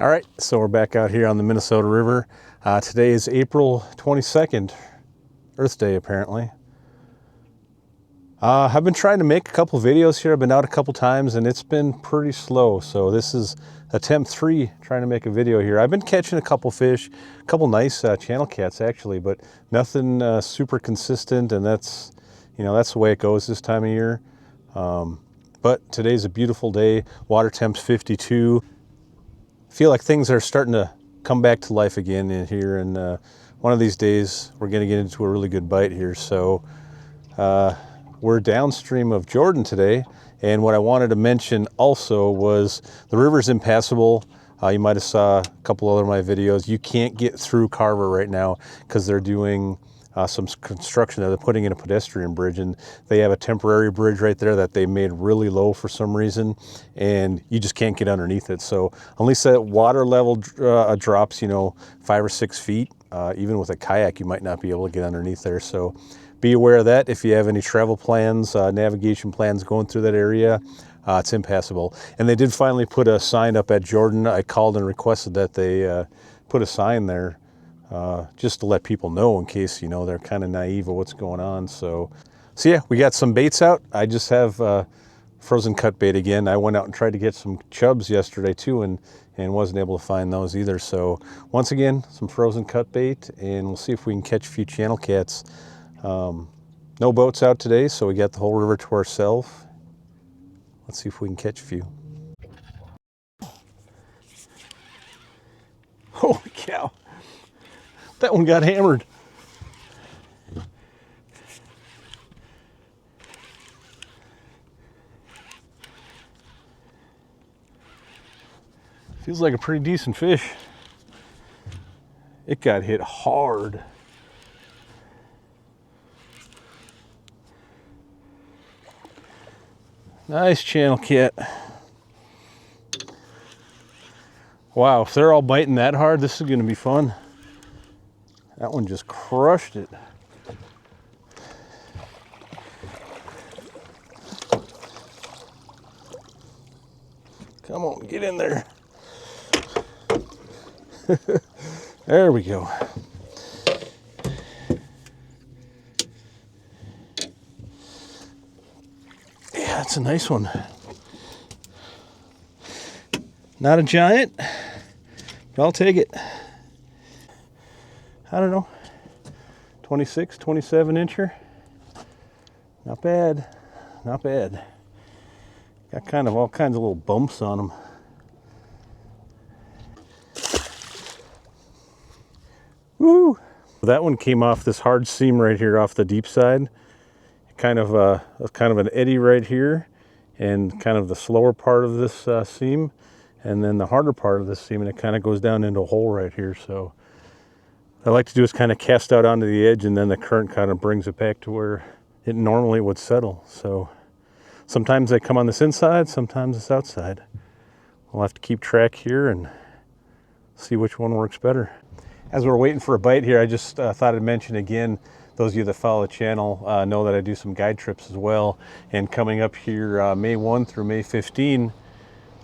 All right, so we're back out here on the Minnesota River. Today is April 22nd, Earth Day apparently. I've been trying to make a couple videos here. I've been out a couple times and it's been pretty slow. So this is attempt 3 trying to make a video here. I've been catching a couple fish, a couple nice channel cats actually, but nothing super consistent, and that's the way it goes this time of year. But today's a beautiful day. Water temp's 52. Feel like things are starting to come back to life again in here, and one of these days we're going to get into a really good bite here. So we're downstream of Jordan today, and what I wanted to mention also was the river's impassable. You might have saw a couple other of my videos. You can't get through Carver right now because they're doing some construction there. They're putting in a pedestrian bridge, and they have a temporary bridge right there that they made really low for some reason, and you just can't get underneath it. So unless that water level drops 5 or 6 feet, even with a kayak you might not be able to get underneath there. So be aware of that if you have any travel plans, navigation plans going through that area. It's impassable. And they did finally put a sign up at Jordan. I called and requested that they put a sign there just to let people know in case, they're kind of naive of what's going on. So yeah, we got some baits out. I just have frozen cut bait again. I went out and tried to get some chubs yesterday too, and wasn't able to find those either. So once again, some frozen cut bait, and we'll see if we can catch a few channel cats. No boats out today, so we got the whole river to ourselves. Let's see if we can catch a few. Holy cow. That one got hammered. Feels like a pretty decent fish. It got hit hard. Nice channel cat. Wow, if they're all biting that hard, this is going to be fun. That one just crushed it. Come on, get in there. There we go. Yeah, that's a nice one. Not a giant, but I'll take it. I don't know, 26, 27 incher. Not bad, not bad. Got kind of all kinds of little bumps on them. Woo! That one came off this hard seam right here off the deep side. Kind of an eddy right here, and kind of the slower part of this seam, and then the harder part of this seam, and it kind of goes down into a hole right here. So what I like to do is kind of cast out onto the edge, and then the current kind of brings it back to where it normally would settle. So sometimes they come on this inside, sometimes it's outside. We'll have to keep track here and see which one works better. As we're waiting for a bite here, I just thought I'd mention again, those of you that follow the channel know that I do some guide trips as well. And coming up here May 1 through May 15,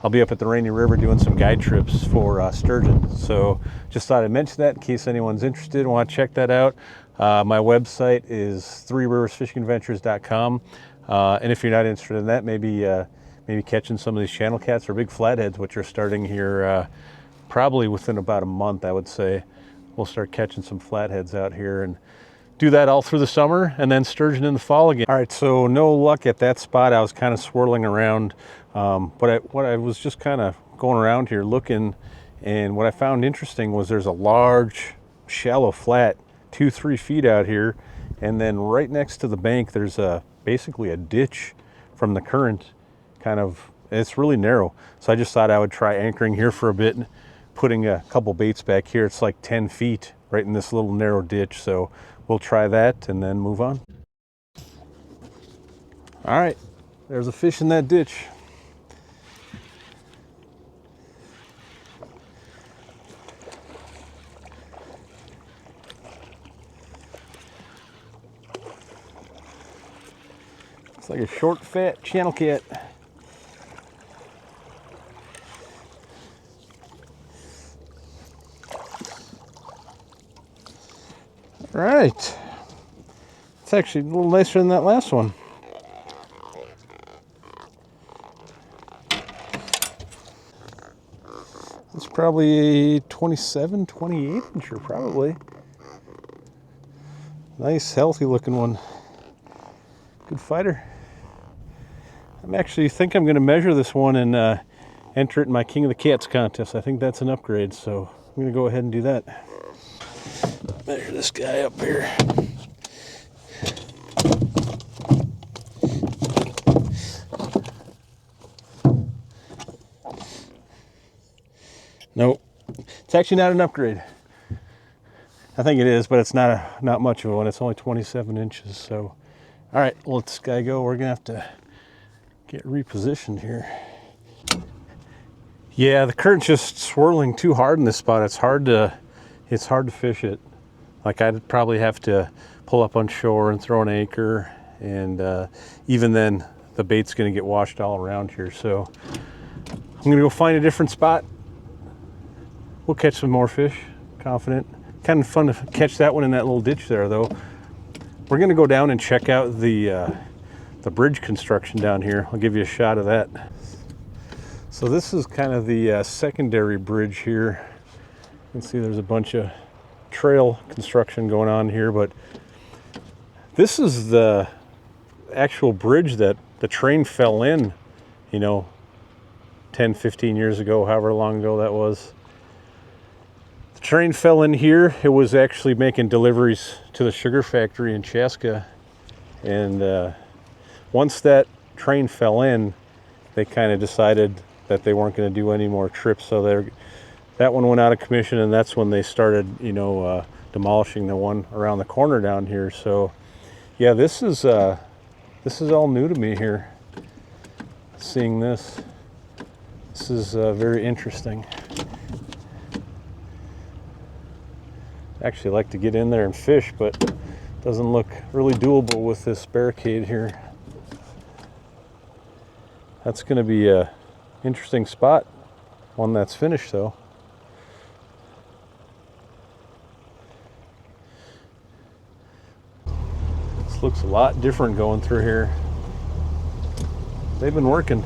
I'll be up at the Rainy River doing some guide trips for sturgeon. So just thought I'd mention that in case anyone's interested and want to check that out. My website is threeriversfishingadventures.com. And if you're not interested in that, maybe catching some of these channel cats or big flatheads, which are starting here probably within about a month, I would say. We'll start catching some flatheads out here and do that all through the summer, and then sturgeon in the fall again. All right, so no luck at that spot. I was kind of swirling around, but what I was just kind of going around here looking, and what I found interesting was there's a large, shallow flat, 2-3 feet out here, and then right next to the bank there's basically a ditch from the current. It's really narrow. So I just thought I would try anchoring here for a bit, and putting a couple baits back here. It's like 10 feet right in this little narrow ditch. So we'll try that and then move on. All right, there's a fish in that ditch. It's like a short, fat channel cat. Right. It's actually a little nicer than that last one. It's probably a 27, 28 incher, probably. Nice, healthy looking one. Good fighter. I'm actually think I'm going to measure this one and enter it in my King of the Cats contest. I think that's an upgrade, so I'm going to go ahead and do that. Measure this guy up here. Nope. It's actually not an upgrade. I think it is, but it's not much of one. It's only 27 inches. So, all right, let this guy go. We're gonna have to get repositioned here. Yeah, the current's just swirling too hard in this spot. It's hard to fish it. Like I'd probably have to pull up on shore and throw an anchor, and even then, the bait's gonna get washed all around here. So I'm gonna go find a different spot. We'll catch some more fish, confident. Kind of fun to catch that one in that little ditch there, though. We're gonna go down and check out the bridge construction down here. I'll give you a shot of that. So this is kind of the secondary bridge here. You can see there's a bunch of trail construction going on here, but this is the actual bridge that the train fell in, 10, 15 years ago, however long ago that was. The train fell in here. It was actually making deliveries to the sugar factory in Chaska, and once that train fell in, they kind of decided that they weren't going to do any more trips, so that one went out of commission, and that's when they started demolishing the one around the corner down here. So yeah, this is all new to me here, seeing this. This is very interesting. Actually like to get in there and fish, but doesn't look really doable with this barricade here. That's going to be a interesting spot, one that's finished though. This looks a lot different going through here. They've been working.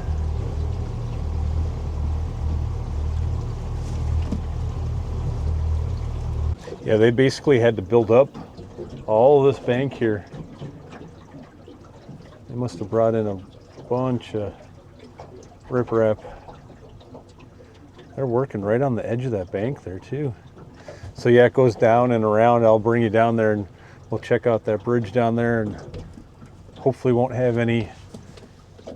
Yeah, they basically had to build up all of this bank here. They must have brought in a bunch of riprap. They're working right on the edge of that bank there too. So yeah, it goes down and around. I'll bring you down there and we'll check out that bridge down there, and hopefully won't have any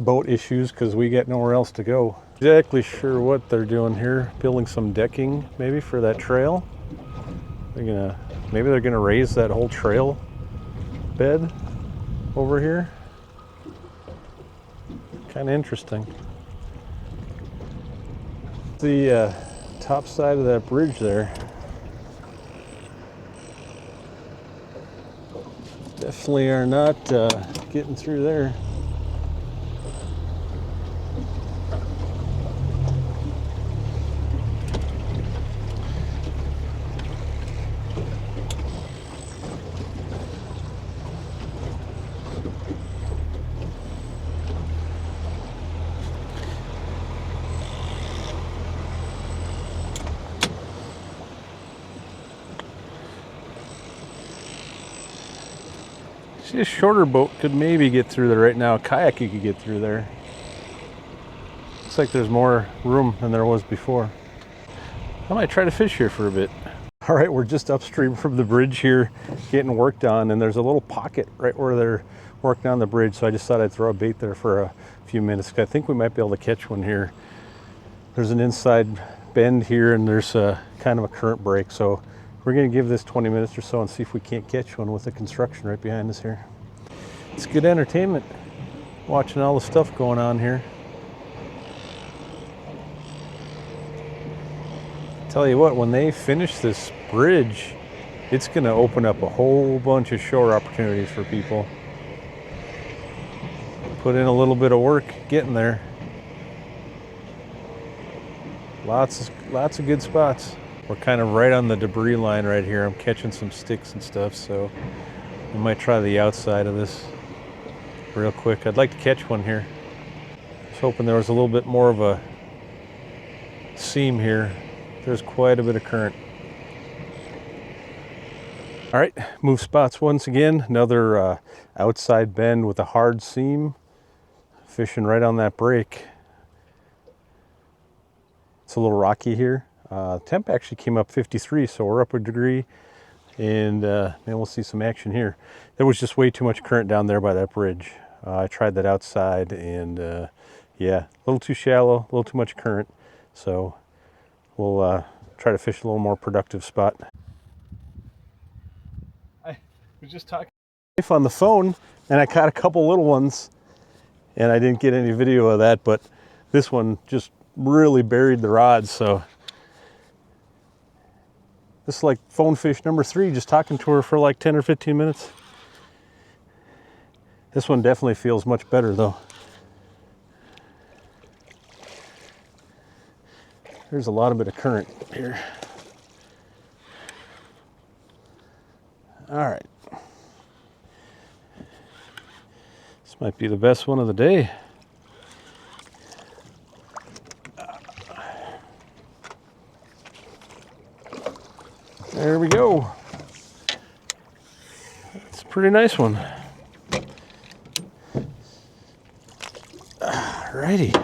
boat issues because we got nowhere else to go. Exactly sure what they're doing here. Building some decking maybe for that trail. Maybe they're gonna raise that whole trail bed over here. Kind of interesting. The top side of that bridge there. Definitely are not getting through there. See, a shorter boat could maybe get through there right now. A kayak you could get through there. Looks like there's more room than there was before. I might try to fish here for a bit. All right, we're just upstream from the bridge here, getting worked on, and there's a little pocket right where they're working on the bridge, so I just thought I'd throw a bait there for a few minutes. I think we might be able to catch one here. There's an inside bend here, and there's a kind of a current break, so we're gonna give this 20 minutes or so and see if we can't catch one with the construction right behind us here. It's good entertainment, watching all the stuff going on here. Tell you what, when they finish this bridge, it's gonna open up a whole bunch of shore opportunities for people. Put in a little bit of work getting there. Lots of good spots. We're kind of right on the debris line right here. I'm catching some sticks and stuff, so we might try the outside of this real quick. I'd like to catch one here. I was hoping there was a little bit more of a seam here. There's quite a bit of current. All right, move spots once again. Another outside bend with a hard seam. Fishing right on that break. It's a little rocky here. Temp actually came up 53, so we're up a degree. And then we'll see some action here. There was just way too much current down there by that bridge. I tried that outside and yeah, a little too shallow, a little too much current. So we'll try to fish a little more productive spot. I was just talking on the phone and I caught a couple little ones and I didn't get any video of that, but this one just really buried the rod. So this is like phone fish number 3, just talking to her for like 10 or 15 minutes. This one definitely feels much better though. There's a lot of bit of current here. All right. This might be the best one of the day. There we go. It's a pretty nice one. Alrighty.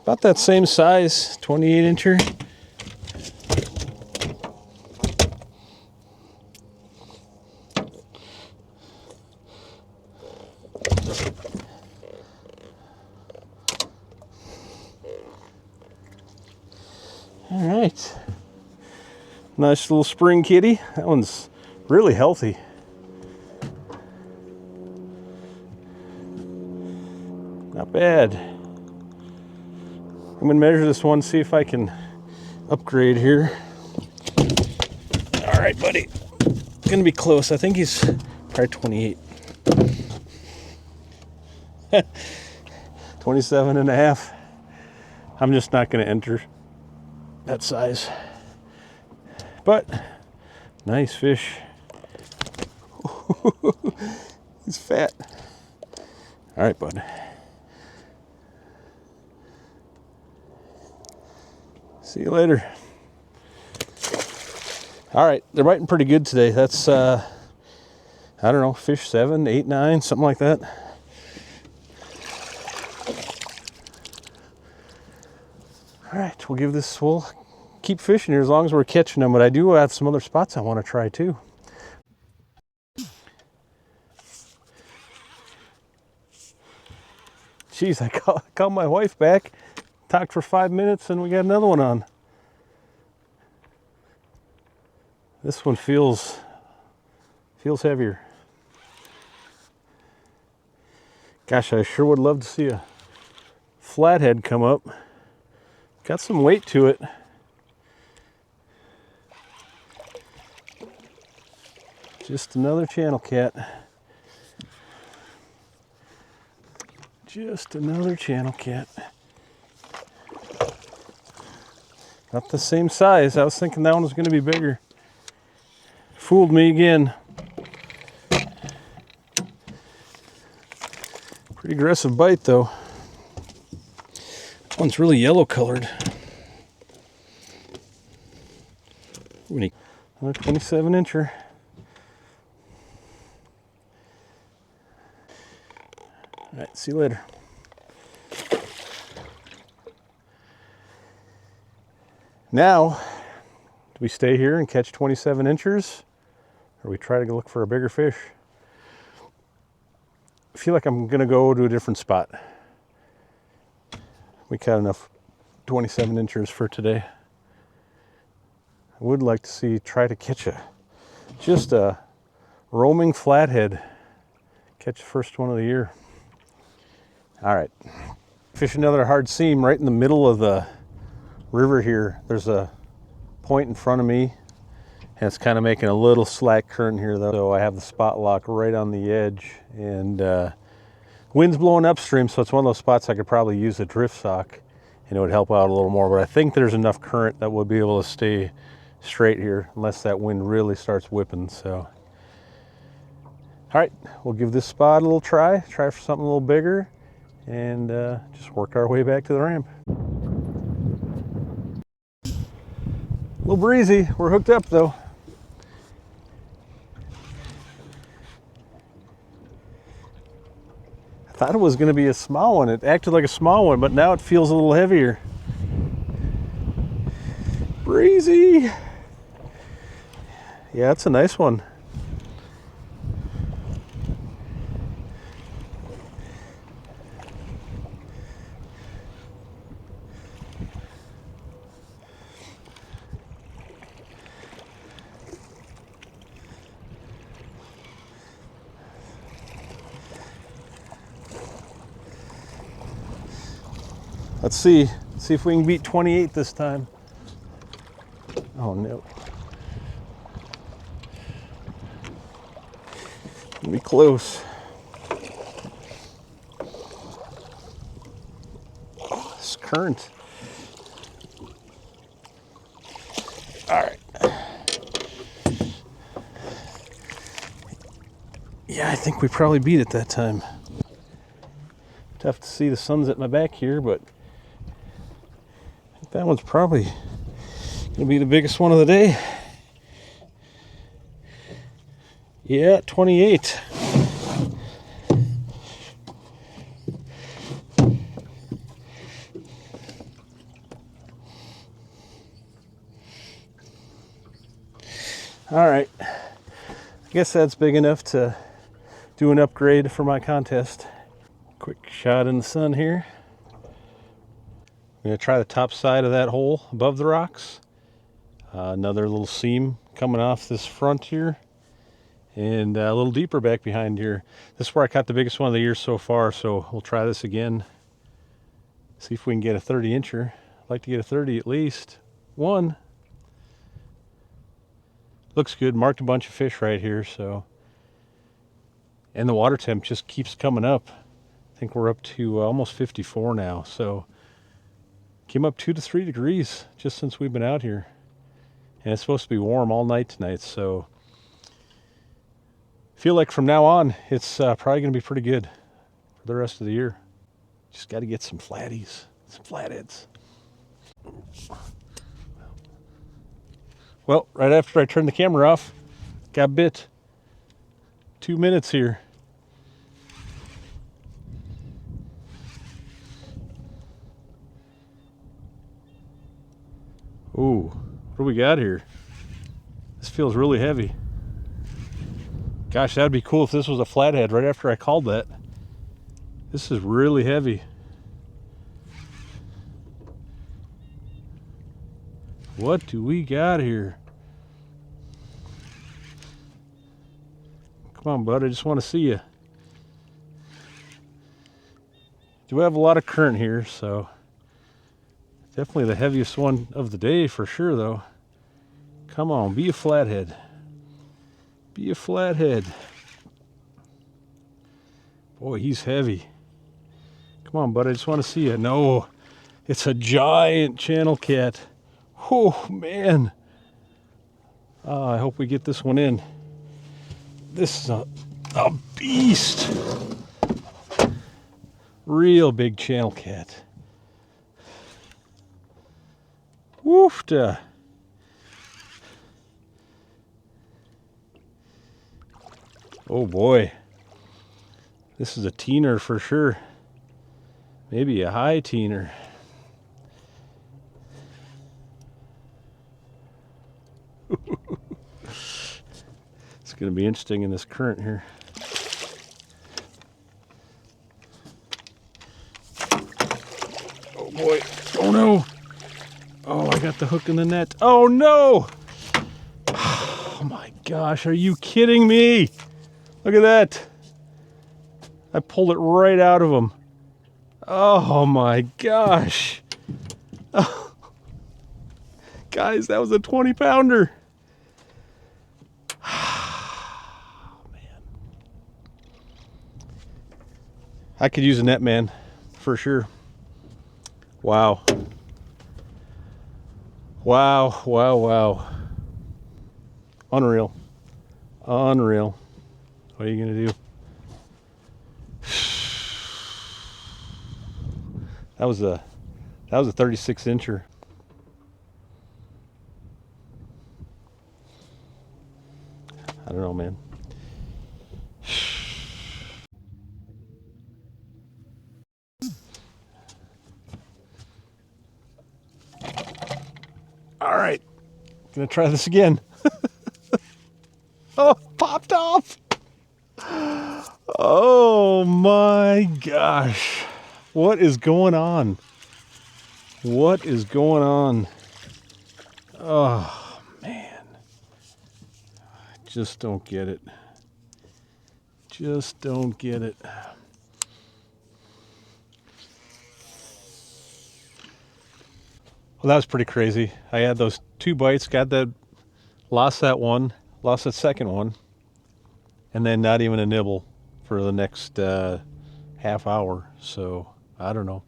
About that same size, 28 incher. All right. Nice little spring kitty. That one's really healthy. Not bad. I'm gonna measure this one, see if I can upgrade here. All right, buddy. Gonna be close. I think he's probably 28. 27 and a half. I'm just not gonna enter that size. But nice fish. He's fat. All right, bud. See you later. All right, they're biting pretty good today. That's I don't know, fish 7, 8, 9, something like that. All right, we'll give this, we'll keep fishing here as long as we're catching them, but I do have some other spots I want to try too. Jeez, I called my wife back, talked for 5 minutes, and we got another one on. This one feels heavier. Gosh, I sure would love to see a flathead come up. Got some weight to it. Just another channel cat. Just another channel cat. Not the same size. I was thinking that one was going to be bigger. Fooled me again. Pretty aggressive bite though. This one's really yellow colored. Another 27 incher. All right, see you later. Now, do we stay here and catch 27 inchers, or we try to look for a bigger fish? I feel like I'm gonna go to a different spot. We caught enough 27 inchers for today. I would like to try to catch just a roaming flathead. Catch the first one of the year. All right, fish another hard seam right in the middle of the river here. There's a point in front of me, and it's kind of making a little slack current here though. So I have the spot lock right on the edge, and wind's blowing upstream, so it's one of those spots I could probably use a drift sock and it would help out a little more. But I think there's enough current that we'll be able to stay straight here unless that wind really starts whipping. So, all right, we'll give this spot a little try for something a little bigger, and just work our way back to the ramp. A little breezy. We're hooked up though. I thought it was going to be a small one. It acted like a small one, but now it feels a little heavier. Breezy. Yeah, it's a nice one. Let's see if we can beat 28 this time. Oh no. Gonna be close. This current. All right. Yeah, I think we probably beat it that time. Tough to see, the sun's at my back here, but that one's probably gonna be the biggest one of the day. Yeah, 28. All right, I guess that's big enough to do an upgrade for my contest. Quick shot in the sun here. I'm going to try the top side of that hole above the rocks. Another little seam coming off this front here, and a little deeper back behind here. This is where I caught the biggest one of the year so far, so we'll try this again. See if we can get a 30-incher. I'd like to get a 30 at least. One. Looks good. Marked a bunch of fish right here, so. And the water temp just keeps coming up. I think we're up to almost 54 now, so. Came up 2 to 3 degrees just since we've been out here. And it's supposed to be warm all night tonight, so I feel like from now on it's probably going to be pretty good for the rest of the year. Just got to get some flatties, some flatheads. Well, right after I turned the camera off, got bit. 2 minutes here. Ooh, what do we got here? This feels really heavy. Gosh, that'd be cool if this was a flathead right after I called that. This is really heavy. What do we got here? Come on, bud, I just want to see you. Do have a lot of current here, so definitely the heaviest one of the day for sure, though. Come on, be a flathead. Be a flathead. Boy, he's heavy. Come on, bud, I just want to see you. No, it's a giant channel cat. Oh, man. I hope we get this one in. This is a beast. Real big channel cat. Woofda. Oh boy. This is a teener for sure. Maybe a high teener. It's going to be interesting in this current here. Oh boy. Oh no. Oh, I got the hook in the net. Oh no. Oh my gosh, are you kidding me? Look at that. I pulled it right out of him. Oh my gosh. Oh. Guys, that was a 20-pounder. Oh, man. I could use a net, man, for sure. Wow. Wow, wow, wow. Unreal. Unreal. What are you gonna do? That was a 36 incher. I don't know, man. All right, gonna try this again. Oh, popped off. Oh my gosh. What is going on? What is going on? Oh man. I just don't get it. Just don't get it. Well, that was pretty crazy. I had those 2 bites, got that, lost that one, lost that second one, and then not even a nibble for the next half hour. So I don't know.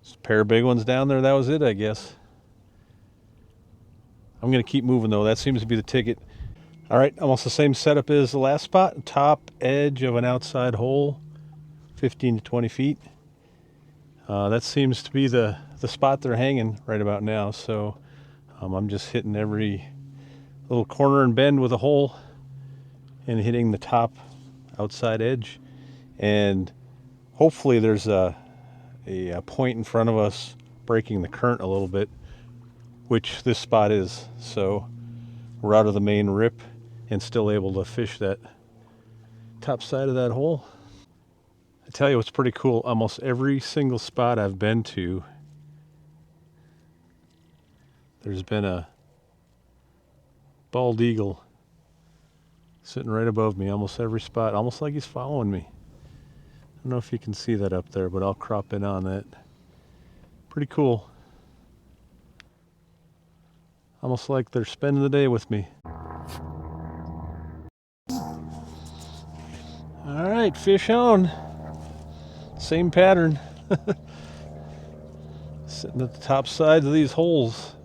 Just a pair of big ones down there. That was it, I guess. I'm gonna keep moving though. That seems to be the ticket. All right, almost the same setup as the last spot. Top edge of an outside hole, 15 to 20 feet. That seems to be the spot they're hanging right about now. So I'm just hitting every little corner and bend with a hole and hitting the top outside edge. And hopefully there's a point in front of us breaking the current a little bit, which this spot is. So we're out of the main rip and still able to fish that top side of that hole. I tell you what's pretty cool, almost every single spot I've been to, there's been a bald eagle sitting right above me, almost every spot, almost like he's following me. I don't know if you can see that up there, but I'll crop in on that. Pretty cool. Almost like they're spending the day with me. All right, fish on. Same pattern. Sitting at the top sides of these holes.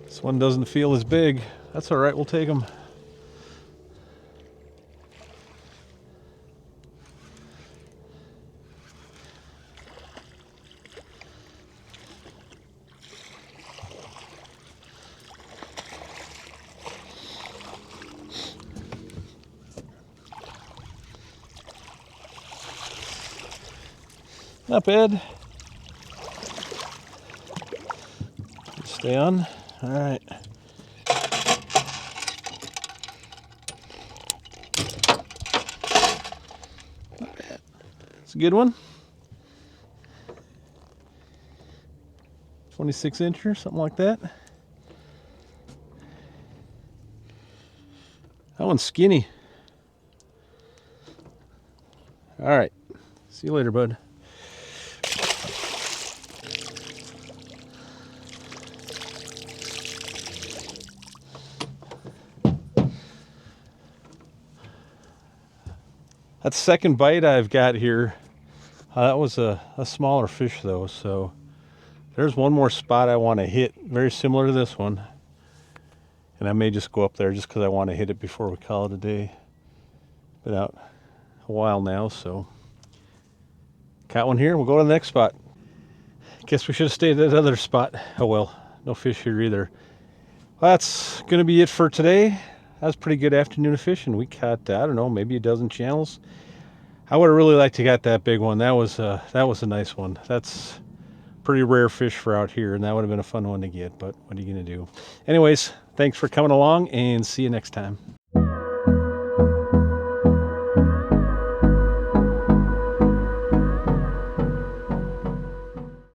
This one doesn't feel as big. That's all right, we'll take them. Not bad. Stay on. All right. Not bad. It's a good one. 26 incher, something like that. That one's skinny. All right. See you later, bud. That's the second bite I've got here. That was a smaller fish though, so there's one more spot I want to hit, very similar to this one. And I may just go up there just because I want to hit it before we call it a day. Been out a while now, so caught one here. We'll go to the next spot. Guess we should have stayed at that other spot. Oh well, no fish here either. Well, that's gonna be it for today. That was a pretty good afternoon of fishing. We caught, I don't know, maybe a dozen channels. I would have really liked to get that big one. That was a nice one. That's pretty rare fish for out here, and that would have been a fun one to get, but what are you gonna do? Anyways, thanks for coming along, and see you next time.